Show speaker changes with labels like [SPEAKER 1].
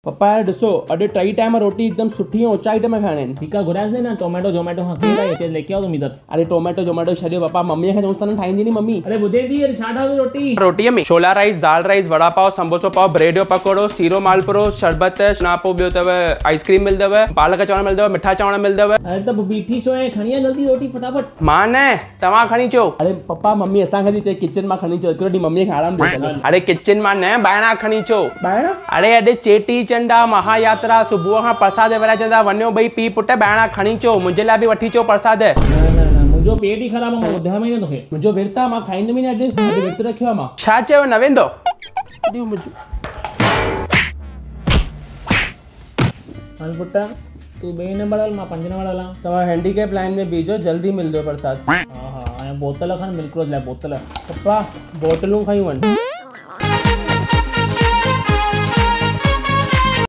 [SPEAKER 1] पप्पा यार ॾिसो अॼु टई टाइम रोटी एकदम सुठी ऐं ऊचाई में खाइण आहिनि।
[SPEAKER 2] ठीकु आहे घुराइसि न टोमेटो जोमेटो खां केरु आहे हिते लेके आओ तुम इधर।
[SPEAKER 1] अरे टोमेटो जोमेटो छॾियो पप्पा, मम्मीअ खे चऊंसि त न ठाहींदी नी मम्मी।
[SPEAKER 2] अरे ॿुधे थी अरे छा ठाही रोटी?
[SPEAKER 1] रोटीअ में छोला राइस, दाल राइस, वड़ा पाव, संबोसो पाव, ब्रेड जो पकोड़ो, सीरो मालपुरो, शरबत, ना पोइ ॿियो अथव आइसक्रीम मिलंदव, पालक चांवर मिलंदव, मिठा चांवर मिलंदव।
[SPEAKER 2] अरे त बीठी छो आहे, खणी आ जल्दी रोटी फटाफट।
[SPEAKER 1] मां न तव्हां खणी अचो। अरे पप्पा मम्मी असांखे थी चए किचन मां खणी अचो, हिकिड़ो ॾींहुं मम्मीअ खे आराम ॾियो। अरे किचन मां न ॿाहिरां खणी अचो। ॿाहिरां? अरे अॼु चेटी चंड आहे, महायात्रा, सुबुह खां प्रसाद विराइजंदा, वञो ॿई पीउ पुट ॿाहिरां खणी अचो, मुंहिंजे लाइ बि वठी अचो प्रसाद।
[SPEAKER 2] न मुंहिंजो पेट ई ख़राबु आहे, मां ॿुधायो ई न तोखे।
[SPEAKER 1] मुंहिंजो विर्त आहे, मां खाईंदुमि न अॼु विर्त रखियो आहे मां। छा चयो न वेंदो?
[SPEAKER 2] हल पुट तूं 2 नंबर हल, मां 5 नंबर हलां।
[SPEAKER 1] तव्हां हैंडीकैप लाइन में बीजो, जल्दी मिलंदो प्रसाद।
[SPEAKER 2] हा ऐं बोतल खण मिल्क रोज लाइ बोतल।
[SPEAKER 1] पप्पा बोतलूं खयूं आहिनि।